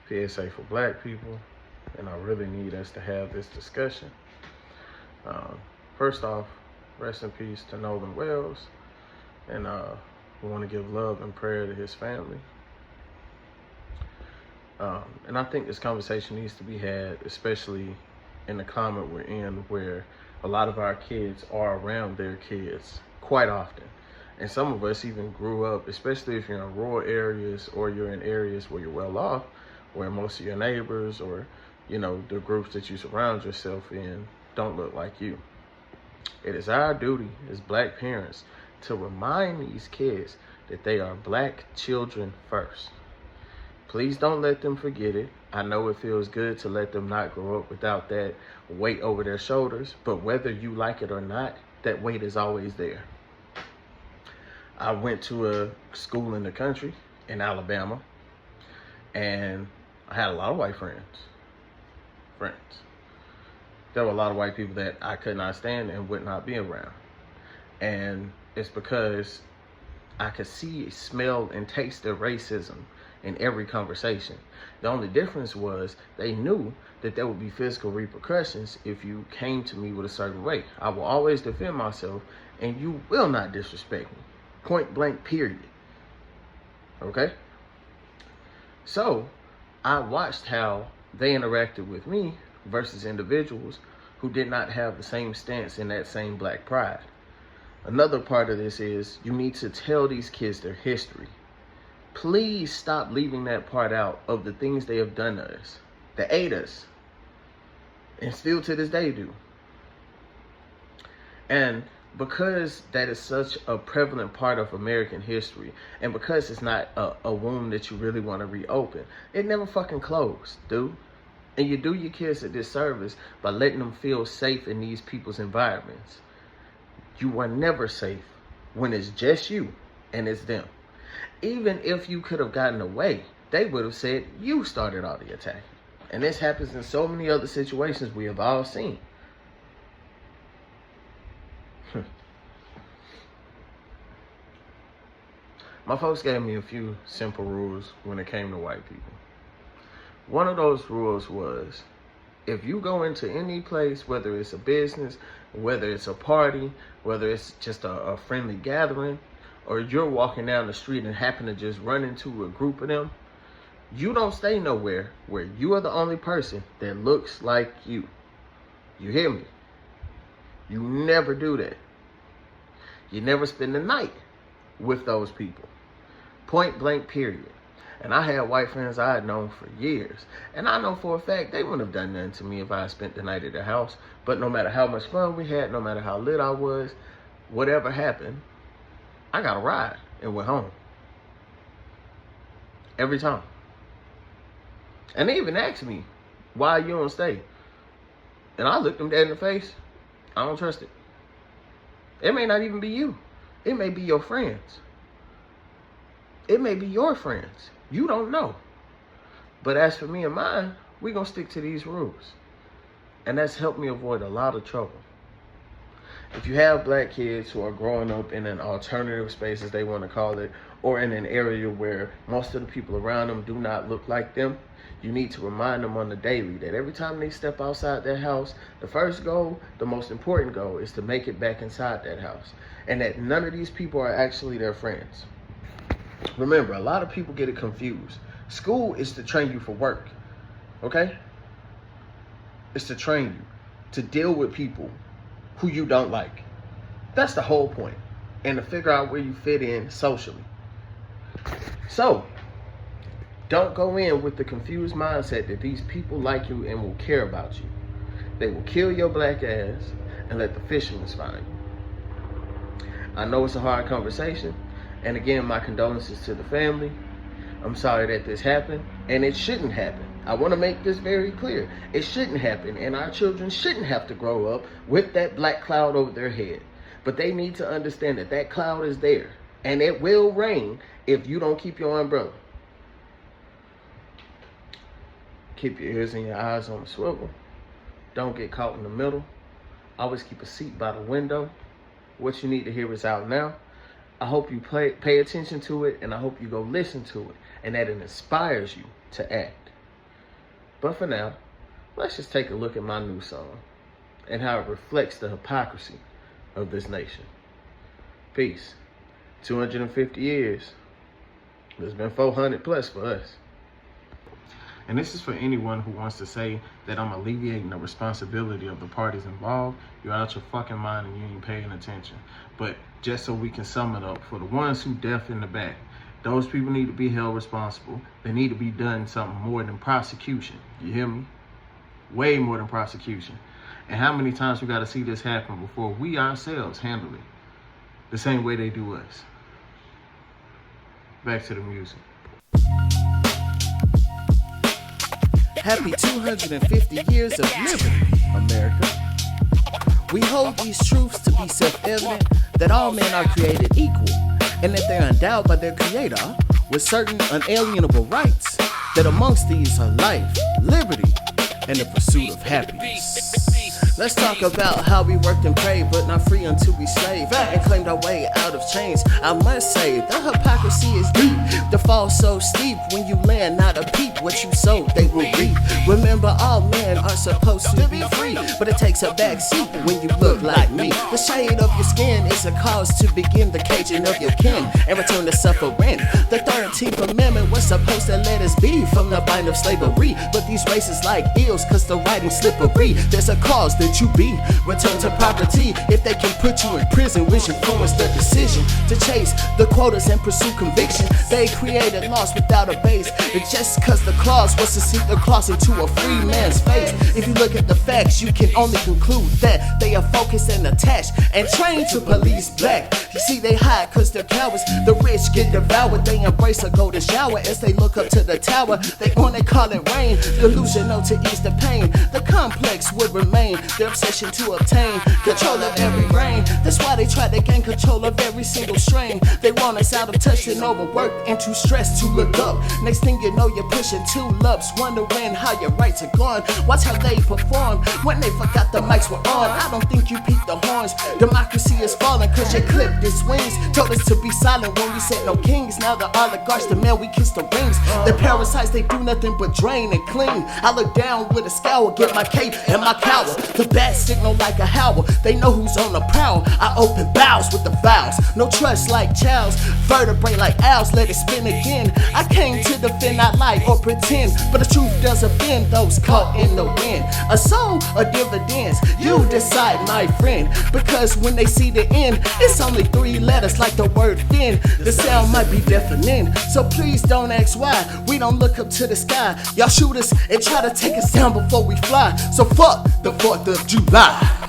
PSA for black people, and I really need us to have this discussion. First off, rest in peace to Nolan Wells, and we want to give love and prayer to his family. And I think this conversation needs to be had, especially in the climate we're in, where a lot of our kids are around their kids quite often. And some of us even grew up, especially if you're in rural areas or you're in areas where you're well off, where most of your neighbors or, the groups that you surround yourself in don't look like you. It is our duty as black parents to remind these kids that they are black children first. Please don't let them forget it. I know it feels good to let them not grow up without that weight over their shoulders, but whether you like it or not, that weight is always there. I went to a school in the country in Alabama, and I had a lot of white friends. There were a lot of white people that I could not stand and would not be around. And it's because I could see, smell, and taste their racism in every conversation. The only difference was they knew that there would be physical repercussions if you came to me with a certain way. I will always defend myself, and you will not disrespect me. Point blank, period. Okay? So, I watched how they interacted with me versus individuals who did not have the same stance in that same black pride. Another part of this is you need to tell these kids their history. Please stop leaving that part out of the things they have done to us, that ate us, and still to this day do. And because that is such a prevalent part of American history, and because it's not a wound that you really want to reopen, it never fucking closed, dude. And you do your kids a disservice by letting them feel safe in these people's environments. You are never safe when it's just you and it's them. Even if you could have gotten away, they would have said you started all the attack. And this happens in so many other situations we have all seen. My folks gave me a few simple rules when it came to white people. One of those rules was, if you go into any place, whether it's a business, whether it's a party, whether it's just a friendly gathering, or you're walking down the street and happen to just run into a group of them, you don't stay nowhere where you are the only person that looks like you. You hear me? You never do that. You never spend the night with those people. Point blank, period. And I had white friends I had known for years. And I know for a fact they wouldn't have done nothing to me if I had spent the night at their house. But no matter how much fun we had, no matter how lit I was, whatever happened, I got a ride and went home. Every time. And they even asked me, why you don't stay? And I looked them dead in the face. I don't trust it. It may not even be you. It may be your friends. It may be your friends. You don't know. But as for me and mine, we're going to stick to these rules. And that's helped me avoid a lot of trouble. If you have black kids who are growing up in an alternative space, as they want to call it, or in an area where most of the people around them do not look like them, you need to remind them on the daily that every time they step outside their house, the first goal, the most important goal, is to make it back inside that house. And that none of these people are actually their friends. Remember, a lot of people get it confused. School is to train you for work, okay? It's to train you to deal with people who you don't like. That's the whole point. And to figure out where you fit in socially. So, don't go in with the confused mindset that these people like you and will care about you. They will kill your black ass and let the fishermen find you. I know it's a hard conversation. And again, my condolences to the family. I'm sorry that this happened, and it shouldn't happen. I want to make this very clear. It shouldn't happen, and our children shouldn't have to grow up with that black cloud over their head. But they need to understand that that cloud is there, and it will rain if you don't keep your umbrella. Keep your ears and your eyes on the swivel. Don't get caught in the middle. Always keep a seat by the window. What you need to hear is out now. I hope you pay attention to it, and I hope you go listen to it, and that it inspires you to act. But for now, let's just take a look at my new song and how it reflects the hypocrisy of this nation. Peace. 250 years. There's been 400 plus for us. And this is for anyone who wants to say that I'm alleviating the responsibility of the parties involved. You're out your fucking mind and you ain't paying attention. But just so we can sum it up, for the ones who deaf in the back, those people need to be held responsible. They need to be done something more than prosecution. You hear me? Way more than prosecution. And how many times we got to see this happen before we ourselves handle it the same way they do us? Back to the music. Happy 250 years of liberty, America. We hold these truths to be self-evident, that all men are created equal, and that they're endowed by their creator with certain unalienable rights, that amongst these are life, liberty, and the pursuit of happiness. Let's talk about how we worked and prayed, but not free until we slave, and claimed our way out of chains. I must say, the hypocrisy is deep, the fall so steep. When you land not a peep, what you sow, they will reap. Remember, all men are supposed to be free, but it takes a back seat when you look like me. The shade of your skin is a cause to begin the caging of your kin and return to suffering. The 13th Amendment was supposed to let us be from the bind of slavery, but these races like ills cause the writing's slippery. There's a cause that you be return to property. If they can put you in prison, which influenced the decision to chase the quotas and pursue conviction, they created laws without a base. It's just cause the clause was to seek the clause into a free man's face. If you look at the facts, you can only conclude that they are focused and attached and trained to police black. You see, they hide cause they're cowards. The rich get devoured. They embrace a golden shower as they look up to the tower. They wanna call it rain, delusional to ease the pain. The complex would remain, their obsession to obtain control of every brain. That's why they try to gain control of every single strain. They want us out of touch and overworked and too stressed to look up. Next thing you know, you're pushing 2 lubs, wondering how your rights are gone. Watch how they perform when they forgot the mics were on. I don't think you peeped the horns. Democracy is falling cause you clipped its wings. Told us to be silent when we said no kings. Now the oligarchs demand we kiss the rings. The parasites, they do nothing but drain and clean. I look down with a scowl, get my cape and my cowl. The bats signal like a howl. They know who's on the prowl. I open bows with the vows. No trust like Charles. Vertebrae like owls. Let it spin again. I came to defend, not lie or pretend, but the truth does offend those caught in the wind. A soul or dividends, you decide, my friend, because when they see the end, it's only 3 letters like the word thin. The sound might be deafening, so please don't ask why we don't look up to the sky. Y'all shoot us and try to take us down before we fly. So fuck the 4th of July.